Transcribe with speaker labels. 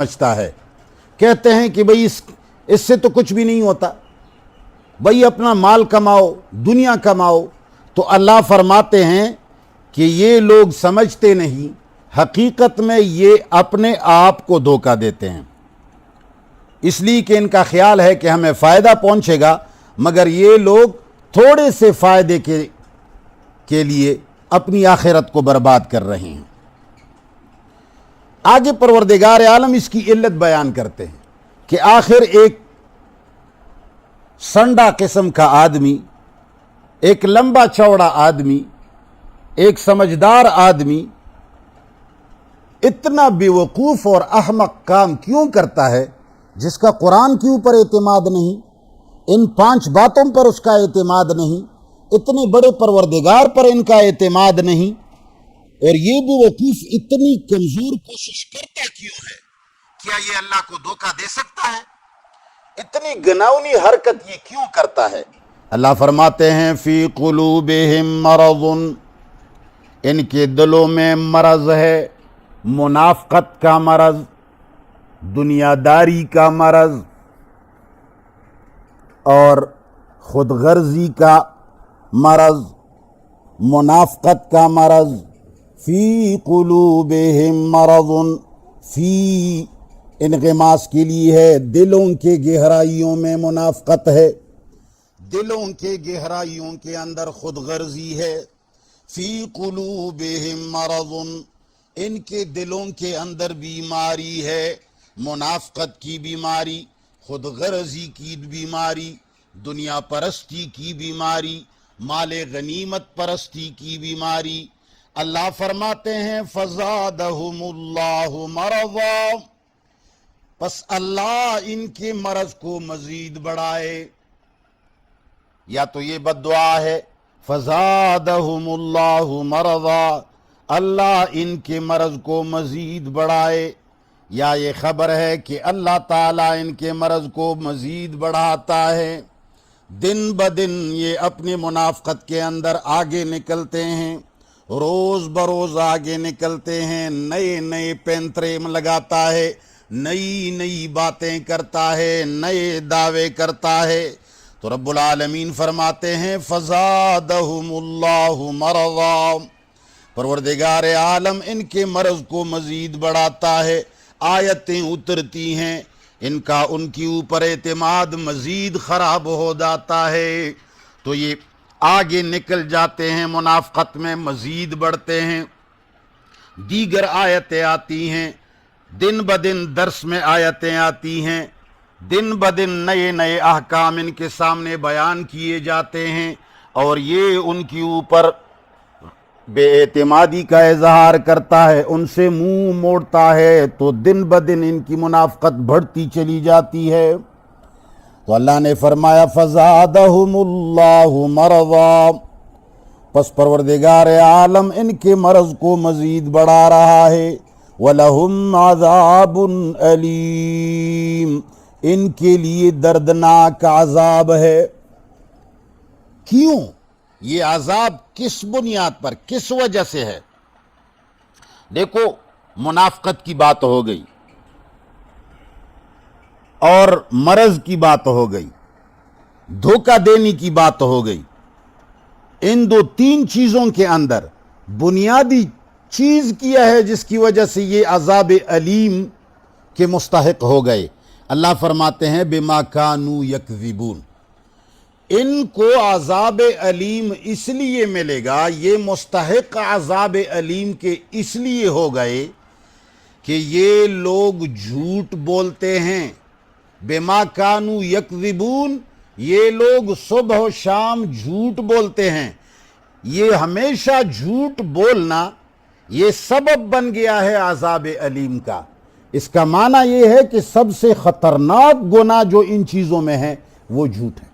Speaker 1: سمجھتا ہے، کہتے ہیں کہ بھئی اس سے تو کچھ بھی نہیں ہوتا، بھئی اپنا مال کماؤ، دنیا کماؤ۔ تو اللہ فرماتے ہیں کہ یہ لوگ سمجھتے نہیں، حقیقت میں یہ اپنے آپ کو دھوکہ دیتے ہیں، اس لیے کہ ان کا خیال ہے کہ ہمیں فائدہ پہنچے گا، مگر یہ لوگ تھوڑے سے فائدے کے لیے اپنی آخرت کو برباد کر رہے ہیں۔ آگے پروردگار عالم اس کی علت بیان کرتے ہیں کہ آخر ایک سنڈا قسم کا آدمی، ایک لمبا چوڑا آدمی، ایک سمجھدار آدمی اتنا بے وقوف اور احمق کام کیوں کرتا ہے جس کا قرآن کے اوپر اعتماد نہیں، ان 5 باتوں پر اس کا اعتماد نہیں، اتنے بڑے پروردگار پر ان کا اعتماد نہیں، اور یہ بے وقوف اتنی کمزور کوشش کرتا کیوں ہے؟ کیا یہ اللہ کو دھوکہ دے سکتا ہے؟ اتنی گناؤنی حرکت یہ کیوں کرتا ہے؟ اللہ فرماتے ہیں فی قلوبہم مرض، ان کے دلوں میں مرض ہے، منافقت کا مرض، دنیا داری کا مرض اور خود غرضی کا مرض، منافقت کا مرض۔ فی قلوبہم مرض، فی انغماس کے لیے ہے، دلوں کے گہرائیوں میں منافقت ہے، دلوں کے گہرائیوں کے اندر خود غرضی ہے۔ فی قلوبہم مرض، ان کے دلوں کے اندر بیماری ہے، منافقت کی بیماری، خود غرضی کی بیماری، دنیا پرستی کی بیماری، مال غنیمت پرستی کی بیماری۔ اللہ فرماتے ہیں فزادہم اللہ مرضا، پس اللہ ان کے مرض کو مزید بڑھائے۔ یا تو یہ بد دعا ہے فزادہم اللہ مرضا، اللہ ان کے مرض کو مزید بڑھائے، یا یہ خبر ہے کہ اللہ تعالیٰ ان کے مرض کو مزید بڑھاتا ہے۔ دن بدن یہ اپنے منافقت کے اندر آگے نکلتے ہیں، روز بروز آگے نکلتے ہیں، نئے نئے پینترے لگاتا ہے، نئی نئی باتیں کرتا ہے، نئے دعوے کرتا ہے۔ تو رب العالمین فرماتے ہیں فزادہم اللہ مرضا، پروردگار عالم ان کے مرض کو مزید بڑھاتا ہے، آیتیں اترتی ہیں، ان کے اوپر اعتماد مزید خراب ہو جاتا ہے، تو یہ آگے نکل جاتے ہیں، منافقت میں مزید بڑھتے ہیں۔ دیگر آیتیں آتی ہیں، دن بدن درس میں آیتیں آتی ہیں، دن بدن نئے نئے احکام ان کے سامنے بیان کیے جاتے ہیں، اور یہ ان کے اوپر بے اعتمادی کا اظہار کرتا ہے، ان سے منہ موڑتا ہے، تو دن بدن ان کی منافقت بڑھتی چلی جاتی ہے۔ تو اللہ نے فرمایا فزادہم اللہ مرضا، پس پروردگار عالم ان کے مرض کو مزید بڑھا رہا ہے۔ وَلَهُمْ عَذَابٌ أَلِيمٌ، ان کے لیے دردناک عذاب ہے۔ کیوں؟ یہ عذاب کس بنیاد پر، کس وجہ سے ہے؟ دیکھو، منافقت کی بات ہو گئی اور مرض کی بات ہو گئی، دھوکہ دینے کی بات ہو گئی۔ ان 2-3 چیزوں کے اندر بنیادی چیز کیا ہے جس کی وجہ سے یہ عذاب علیم کے مستحق ہو گئے؟ اللہ فرماتے ہیں بما کانوا یکذبون، ان کو عذاب علیم اس لیے ملے گا، یہ مستحق عذاب علیم کے اس لیے ہو گئے کہ یہ لوگ جھوٹ بولتے ہیں۔ بما کانوا یکذبون، یہ لوگ صبح و شام جھوٹ بولتے ہیں، یہ ہمیشہ جھوٹ بولنا یہ سبب بن گیا ہے عذاب علیم کا۔ اس کا معنی یہ ہے کہ سب سے خطرناک گناہ جو ان چیزوں میں ہے وہ جھوٹ ہے۔